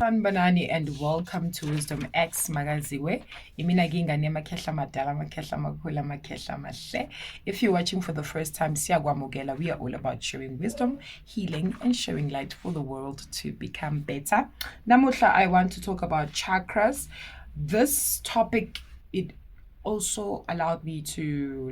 Sanbanani and welcome to Wisdom X Magaziwe. Imina ngingane amakhehla madala, amakhehla amakhulu, amakhehla amahle. If you're watching for the first time, siyakwamukela. We are all about sharing wisdom, healing, and sharing light for the world to become better. Namuhla, I want to talk about chakras. This topic, it also allowed me to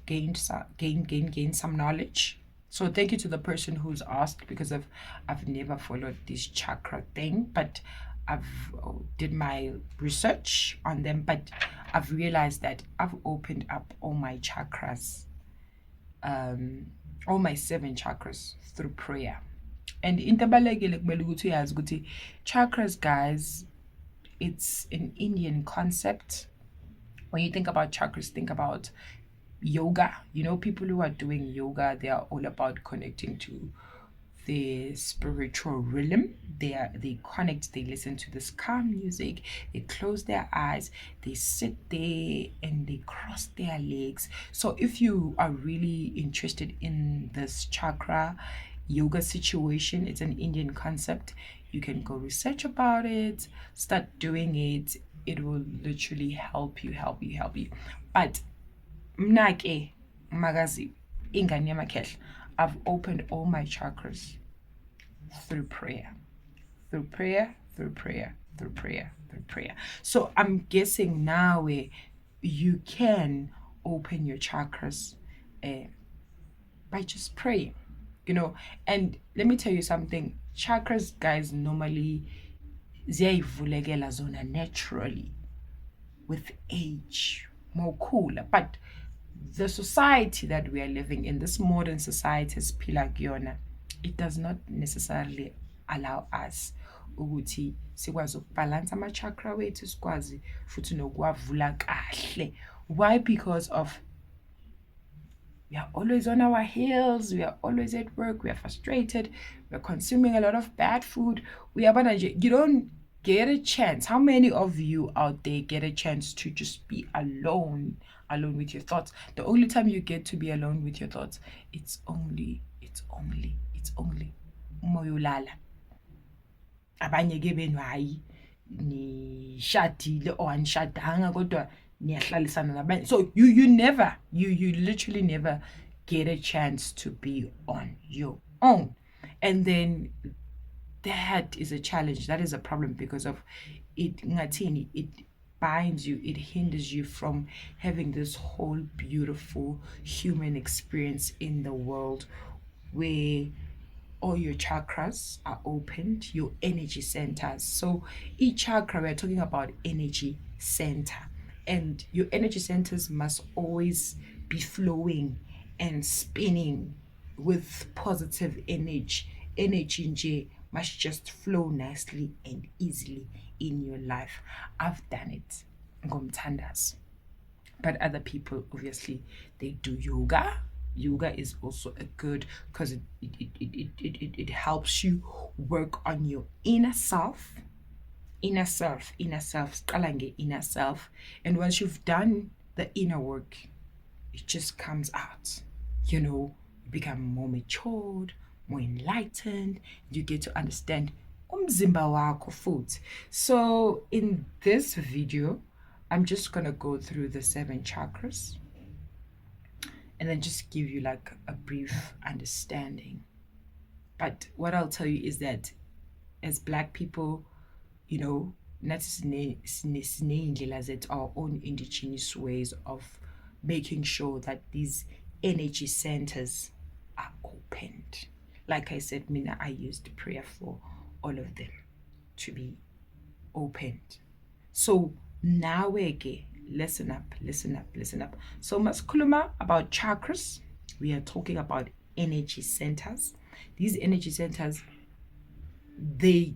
gain some knowledge. So thank you to the person who's asked, because I've never followed this chakra thing, but I've did my research on them, but I've realized that I've opened up all my chakras, all my 7 chakras through prayer. And in chakras, guys, it's an Indian concept. When you think about chakras, think about yoga. People who are doing yoga, they are all about connecting to the spiritual realm. They connect, they listen to this calm music, they close their eyes, they sit there and they cross their legs. So if you are really interested in this chakra yoga situation, it's an Indian concept. You can go research about it, start doing it. It will literally help you. But mnake magazi ingane yamakhehla, I've opened all my chakras through prayer. So I'm guessing now you can open your chakras by just praying, and let me tell you something. Chakras, guys, normally ziyayivulegela zona naturally with age, more cooler. But the society that we are living in, this modern society, it does not necessarily allow us ukuthi sikwazi ukubalance ama-chakra wethu, sikwazi futhi nokuwavula kahle. Why? Because of we are always on our heels, we are always at work, we are frustrated, we are consuming a lot of bad food. You don't get a chance. How many of you out there get a chance to just be alone with your thoughts? The only time you get to be alone with your thoughts, it's only umoyolala. Abanye ke benu hayi nishadile or anishadanga kodwa niyahlalisana nabanye. So you never, you literally never get a chance to be on your own. And then that is a challenge. That is a problem because of it. It binds you, it hinders you from having this whole beautiful human experience in the world where all your chakras are opened, your energy centers. So each chakra, we're talking about energy center, and your energy centers must always be flowing and spinning with positive energy. Energy must just flow nicely and easily in your life. I've done it, ngomthandazo. But other people, obviously, they do yoga. Yoga is also a good, because it helps you work on your inner self. Qalange inner self. And once you've done the inner work, it just comes out. You become more matured, more enlightened. You get to understand umzimba wakho futhi. So in this video, I'm just gonna go through the 7 chakras and then just give you a brief understanding. But what I'll tell you is that as Black people, nathi siney'ndlela zethu, our own indigenous ways of making sure that these energy centers are opened. Like I said, Mina, I used prayer for all of them to be opened. So now listen up. So maskuluma about chakras. We are talking about energy centers. These energy centers, they're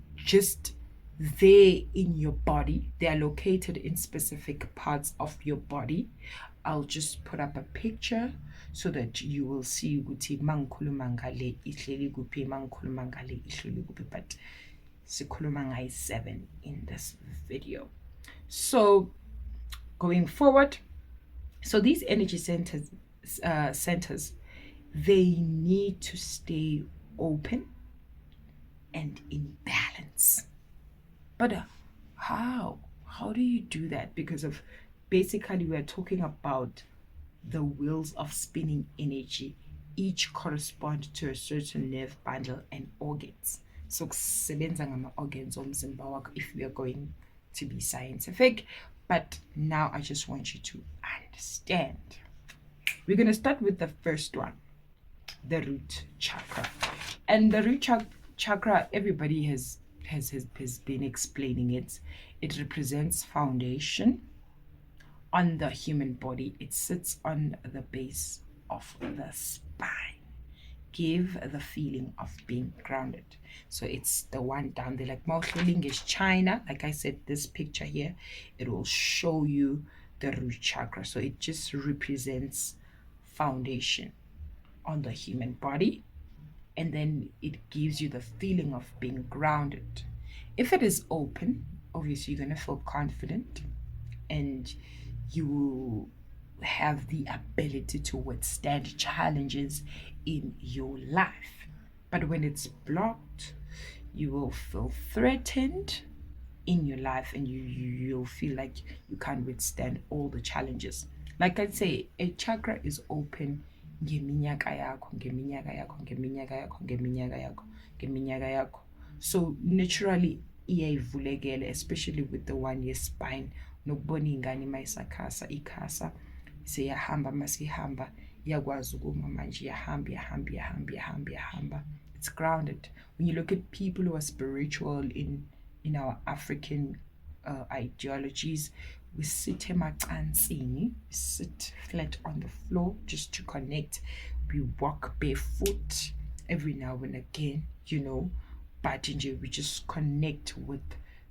in your body. They are located in specific parts of your body. I'll just put up a picture so that you will see ukuthi mangikhuluma ngale ihleli kuphi, mangikhuluma ngale ihleli kuphi, but sikhuluma ngayi 7 in this video. So going forward, so these energy centers, they need to stay open and in balance. organs. But how? How do you do that? Because of basically we're talking about the wheels of spinning energy, each correspond to a certain nerve bundle and organs. So kusebenza ngama-organs omzimba wakho if we are going to be scientific. But now I just want you to understand. We're going to start with the first one, the root chakra. And the root chakra, everybody has been explaining it. It represents foundation on the human body. It sits on the base of the spine. Give the feeling of being grounded. So it's the one down there, like Maohloling is China. Like I said, this picture here, it will show you the root chakra. So it just represents foundation on the human body. And then it gives you the feeling of being grounded. If it is open, obviously you're going to feel confident and you will have the ability to withstand challenges in your life. But when it's blocked, you will feel threatened in your life and you'll feel like you can't withstand all the challenges. Like I say, a chakra is open ngeminyaka yakho, ngeminyaka yakho, ngeminyaka yakho, ngeminyaka yakho, ngeminyaka yakho. So naturally iyayivulekela, especially with the 1 year spine. Nokubona ingane mayisakhasa ikhasa seyahamba masihamba iyakwazi ukuma manje yahamba. It's grounded. When you look at people who are spiritual in our African ideologies, we sit emacansini, we sit flat on the floor just to connect. We walk barefoot every now and again, but we just connect with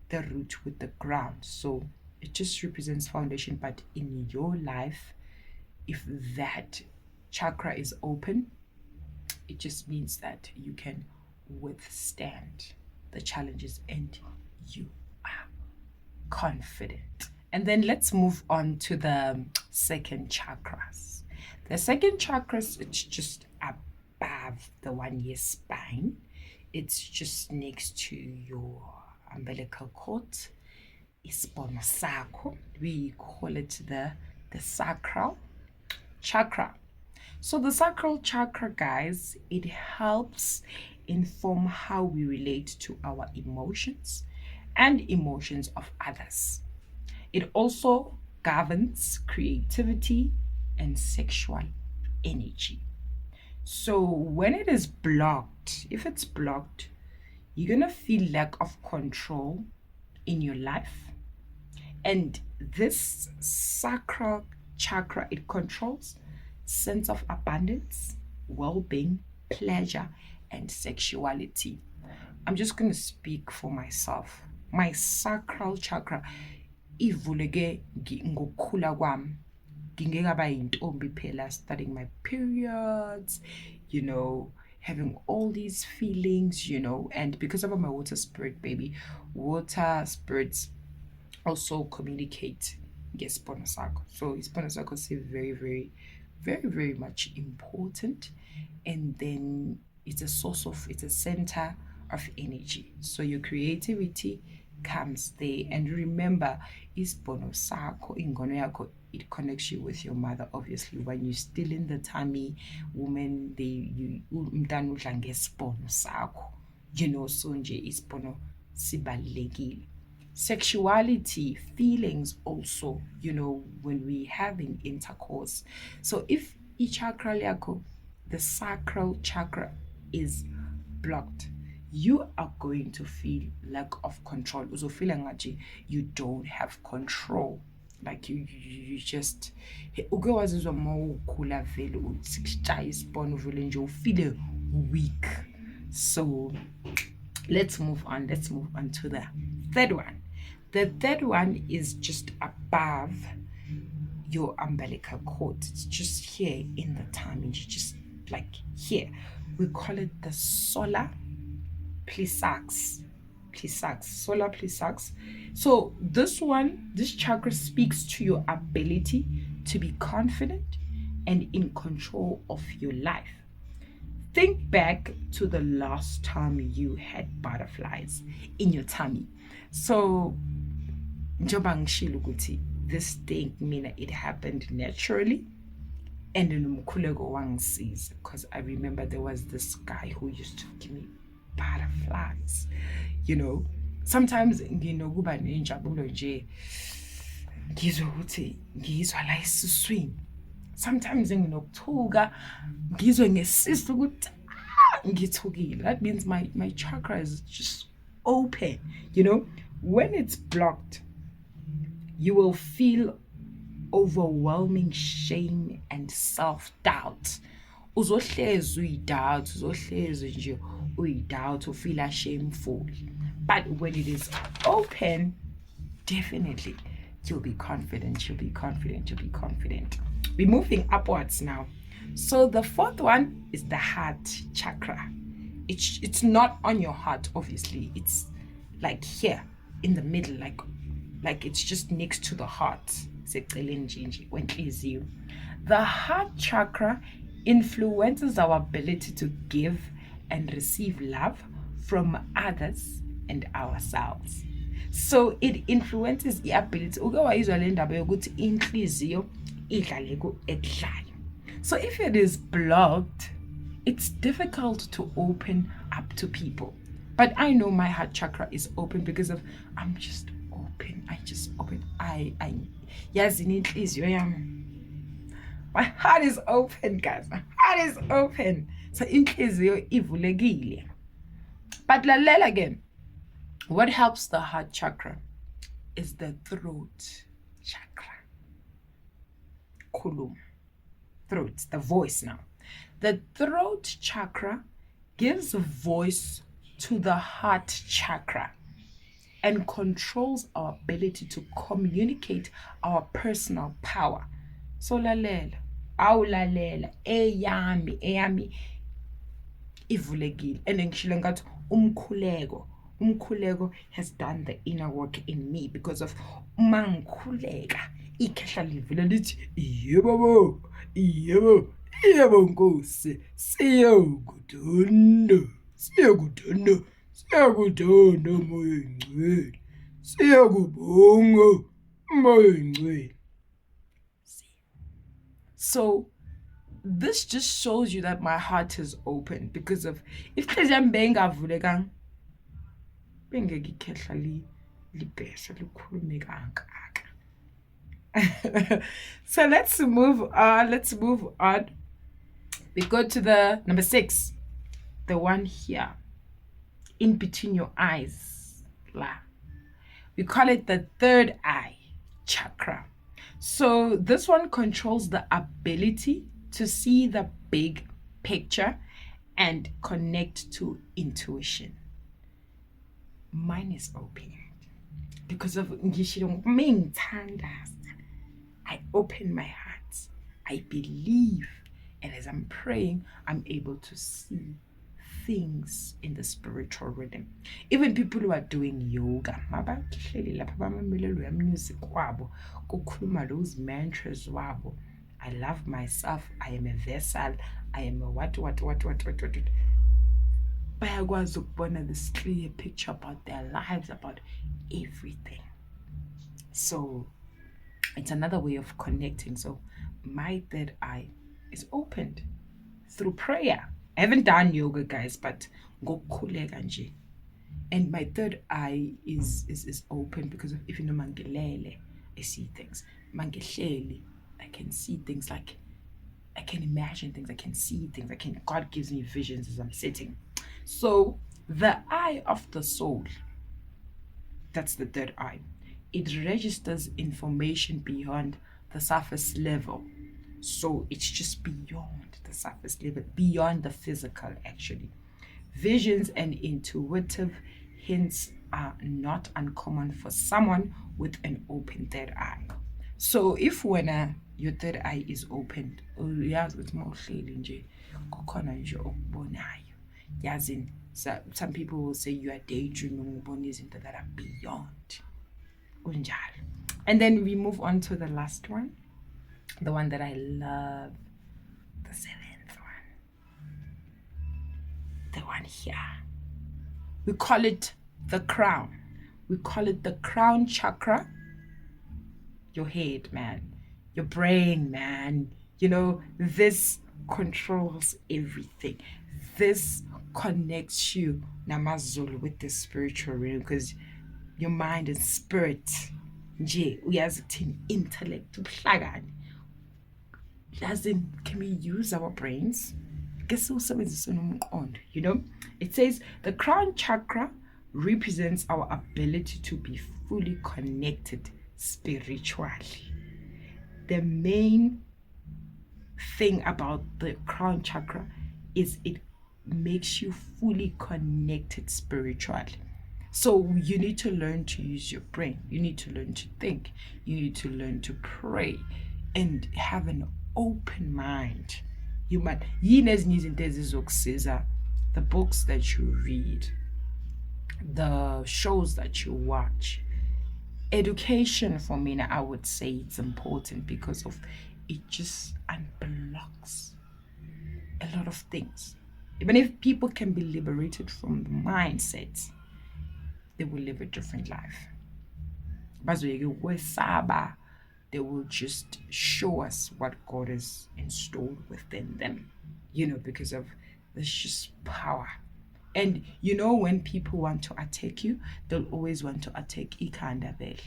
the root, with the ground. So it just represents foundation. But in your life, if that chakra is open, it just means that you can withstand the challenges and you are confident. And then let's move on to the second chakras. The second chakras, it's just above the 1 year spine. It's just next to your umbilical cord. Ispono sakho. We call it the sacral chakra. So the sacral chakra, guys, it helps inform how we relate to our emotions and emotions of others. It also governs creativity and sexual energy. So when it is blocked, if it's blocked, you're gonna feel lack of control in your life. And this sacral chakra, it controls sense of abundance, well-being, pleasure, and sexuality. I'm just going to speak for myself. My sacral chakra ivuleke ngokukhula kwami. Ngingekaba yintombi phela, studying my periods, having all these feelings, and because I'm a water spirit baby, water spirits also communicate ngespono sakho. So ispono sakho is very, very, very, very much important. And then it's a center of energy. So your creativity comes there. And remember, ispono sakho, ingono yakho, it connects you with your mother. Obviously, when you're still in the tummy, women, umntana udla ngespono sakho. So nje ispono sibalulekile. Sexuality, feelings also, when we're having intercourse. So if ichakra yako, the sacral chakra, is blocked, you are going to feel lack of control. Also feeling like you don't have control. Like you just feel weak. So let's move on to the third one. The third one is just above your umbilical cord. It's just here in the tummy, just like here. We call it the solar plexus. Solar plexus. So this chakra speaks to your ability to be confident and in control of your life. think back to the last time you had butterflies in your tummy. So njoba ngishilo ukuthi this thing mina it happened naturally, and nomkhuleko wangisiza, because I remember there was this guy who used to give me butterflies. Sometimes nginokuba nenjabulo nje ngizwe ukuthi ngizwa la esiswini. Sometimes nginokuthuka ngizwe ngesisu ukuthi ngithukile. That means my chakra is just open. When it's blocked, you will feel overwhelming shame and self-doubt. Uzohlezi uyidoubt, uzohlezi nje uyidoubt, feel shameful. But when it is open, definitely you'll be confident, you'll be confident, you'll be confident. We're moving upwards now. So the fourth one is the heart chakra. It's not on your heart, obviously. It's like here in the middle, like it's just next to the heart. The heart chakra influences our ability to give and receive love from others and ourselves. So it influences the ability. So if it is blocked, it's difficult to open up to people. But I know my heart chakra is open because of I'm just open. I just open. My heart is open, guys. My heart is open. So inhliziyo ivulekile. But lalela again. What helps the heart chakra is the throat chakra. Khuluma. Throat, the voice now. The throat chakra gives voice to the heart chakra and controls our ability to communicate our personal power. So lalela, awulalela, eyami ivulekile. And ngishilo ngathi umkhuleko has done the inner work in me, because of mangikhuleka ikhehla livula lithi yebo nkosi, siyakudonda moya ngcwele, siyakubonga moya ngcwele. So this just shows you that my heart is open, because of if inhliziyo bengavulekanga bengeke ikhehla libhesha likhulume kangaka. So let's move on. We go to the number 6, the one here in between your eyes. We call it the third eye chakra. So this one controls the ability to see the big picture and connect to intuition. Mine is open because of I open my heart, I believe, and as I'm praying, I'm able to see things in the spiritual rhythm. Even people who are doing yoga, music, those mantras. I love myself, I am a vessel, I am a what. Bayakwazi ukubona this clear picture about their lives, about everything. So it's another way of connecting. So my third eye is opened through prayer. I haven't done yoga, guys, but ngokukhuleka nje. And my third eye is open because of if you know mangelele, I see things. Mangehleli, I can see things, like I can imagine things, I can see things, God gives me visions as I'm sitting. So the eye of the soul, that's the third eye. It registers information beyond the surface level. So it's just beyond the surface level, beyond the physical actually. Visions and intuitive hints are not uncommon for someone with an open third eye. So if when your third eye is opened, some people will say you are daydreaming that are beyond. And then we move on to the last one, the one that I love, the 7th one. the one here. We call it the crown. We call it the crown chakra. Your head, man. Your brain, man. This controls everything. This connects you, namazulu, with the spiritual realm, because your mind and spirit, nje uyazi intellect, ubuhlakani. Can we use our brains? Guess it says the crown chakra represents our ability to be fully connected spiritually. The main thing about the crown chakra is it makes you fully connected spiritually. So you need to learn to use your brain. You need to learn to think. You need to learn to pray and have an open mind. The books that you read, the shows that you watch. Education, for me, I would say it's important because of it just unblocks a lot of things. Even if people can be liberated from the mindset, they will live a different life. They will just show us what God has installed within them, because of there's just power. And when people want to attack you, they'll always want to attack ikhanda vele.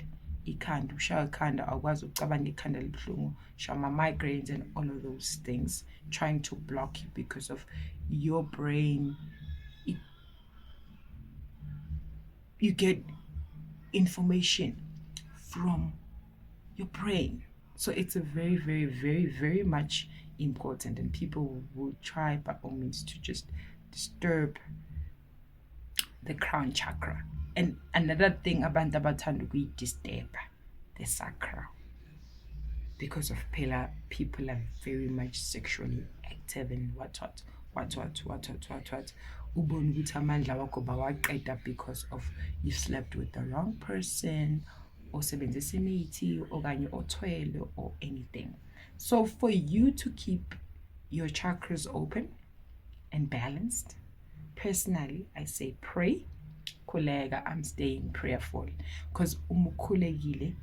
Ikhanda, ushaya ikhanda, awukwazi ukucabanga ikhanda libuhlungu, shama migraines and all of those things, trying to block you because of your brain. You get information from your brain. So it's a very, very, very, very much important, and people will try by all means to just disturb the crown chakra. And another thing abantu abathanda ukuyidisturb, the sacral, because of people are very much sexually active and what ubone ukuthi amandla wakho bawaqeda because of you slept with the wrong person, or sebenzisa imithi, okanye othwele, or anything. So for you to keep your chakras open and balanced, personally, I say pray. Kolega, I'm staying prayerful, because umukhulekile,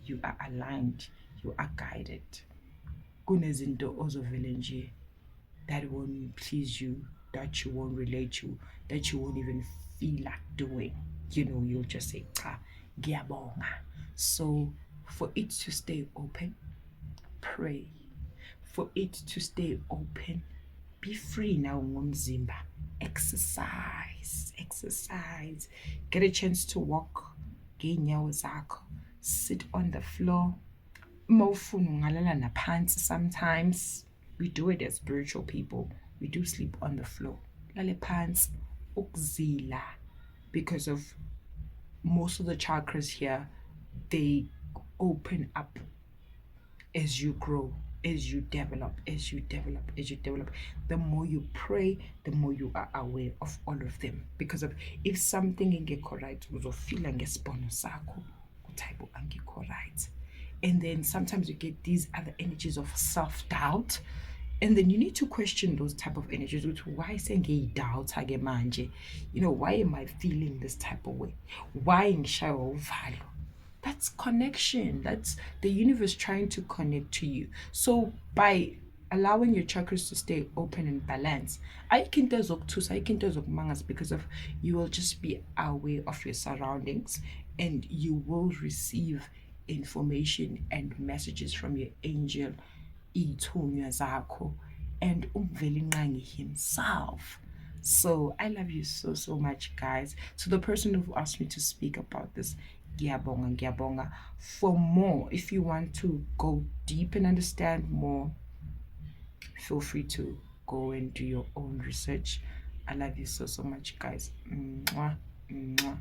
you are aligned, you are guided. Kunezinto ozovele nje that won't please you, that you won't relate to, that you won't even feel like doing. You'll just say, cha, ngiyabonga. So for it to stay open, pray. For it to stay open, be free now, ngomzimba. Exercise. Get a chance to walk. Ngeenyawo zakho. Sit on the floor. Mawufuna ungalala naphansi sometimes. We do it as spiritual people. We do sleep on the floor. Lale phansi, ukuzila. Because of most of the chakras here, they open up as you grow, as you develop. The more you pray, the more you are aware of all of them. Because of if something ingekho right, uzofila ngesibhono sakho, utaibo angekho right. And then sometimes you get these other energies of self-doubt. And then you need to question those type of energies. Why senge doubt age manje? Why am I feeling this type of way? Why ngishayo uvalo? That's connection. That's the universe trying to connect to you. So by allowing your chakras to stay open and balanced, because of you will just be aware of your surroundings, and you will receive information and messages from your angel ithunywa zakho and umvelinqangi himself. So I love you so much, guys. To the person who asked me to speak about this, ngiyabonga. For more, if you want to go deep and understand more, feel free to go and do your own research. I love you so much, guys. Mwah, mwah.